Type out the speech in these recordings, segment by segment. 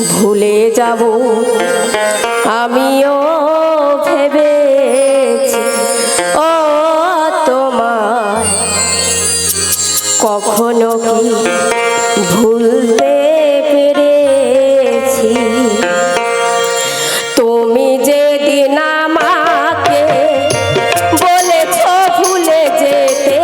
ভুলে যাব আমিও ভেবেছি ও তোমার কখনো কি ভুলতে পেরেছি তুমি যেদিন আমাকে বলেছ ভুলে যেতে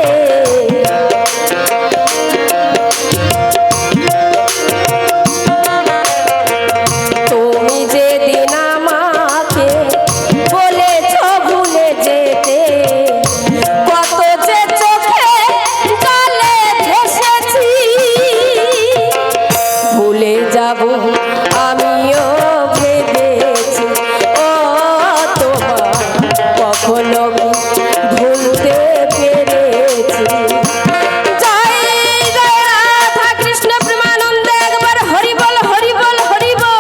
তুমি যেদিন আমাকে বলেছ ভুলে যেতে কত যে চোখে জলে ভেসেছি ভুলে যাব আমিও ভেবেছি ও তোমার কখনো ভুলতে পেরেছি জয় জয় রাধা কৃষ্ণ প্রেমানন্দে একবার হরি বল হরি বল হরি বল।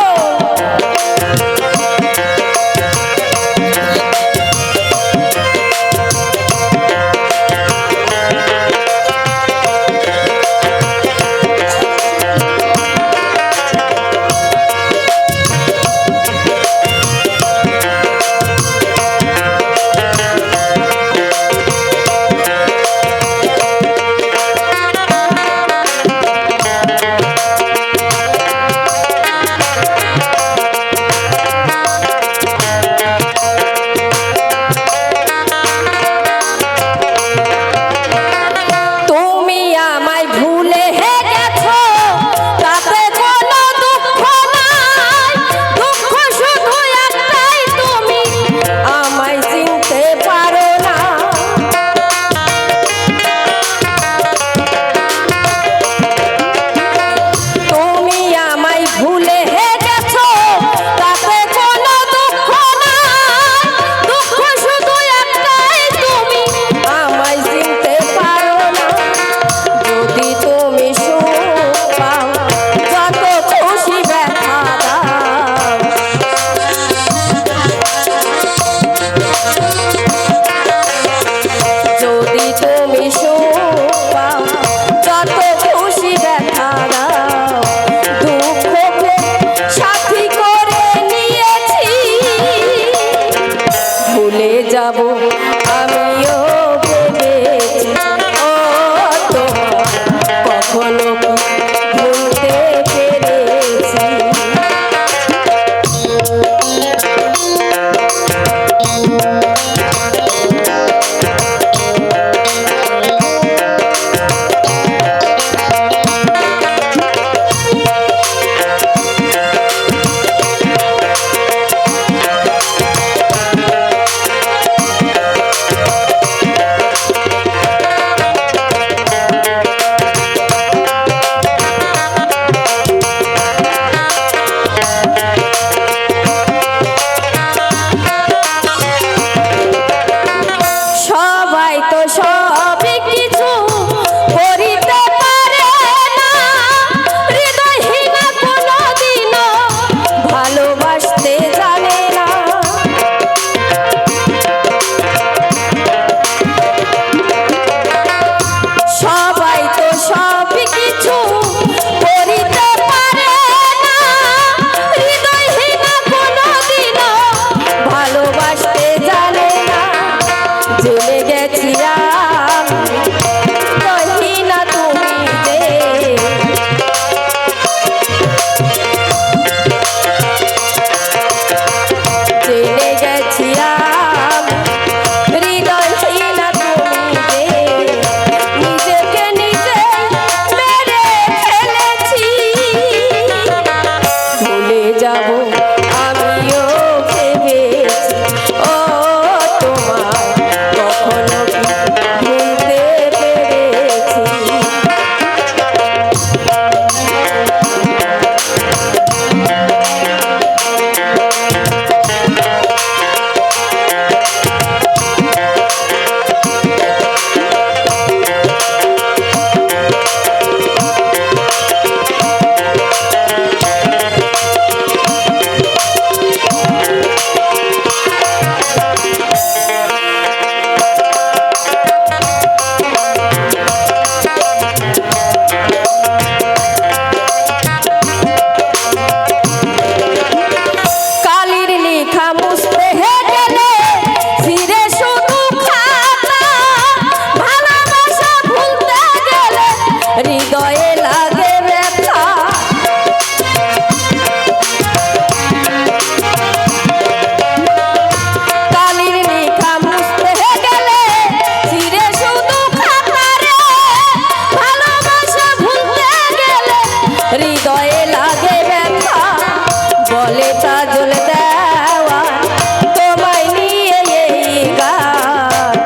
বলে কাজল দেওয়া তোমায় নিয়ে এই গান।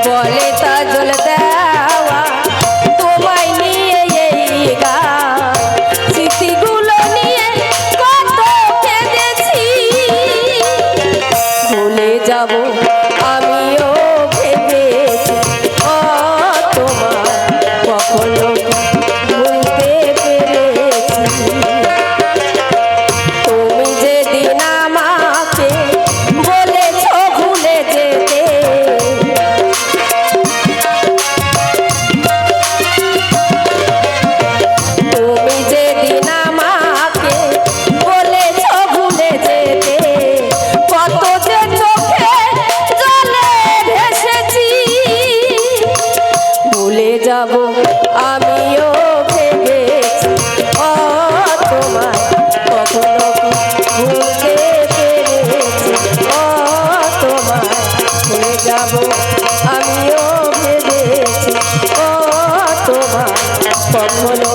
বলে কাজল দেওয়া তোমায় নিয়ে এই গান। স্মৃতিগুলো নিয়ে কত কেঁদেছি, ভুলে যাব আমিও ভেবেছি ও তোমার কখনো ভুলতে পেরেছি। তুমি যেদিন আমাকে বলেছ ভুলে যেতে, তুমি যেদিন আমাকে বলেছ ভুলে যেতে, কত যে চোখে জলে ভেসেছি, ভুলে যাব আমিও ভেবেছি ও তোমার কখনো ভুলতে পেরেছি ও তোমার। ভুলে যাব আমিও ভেবেছি ও তোমার কখনো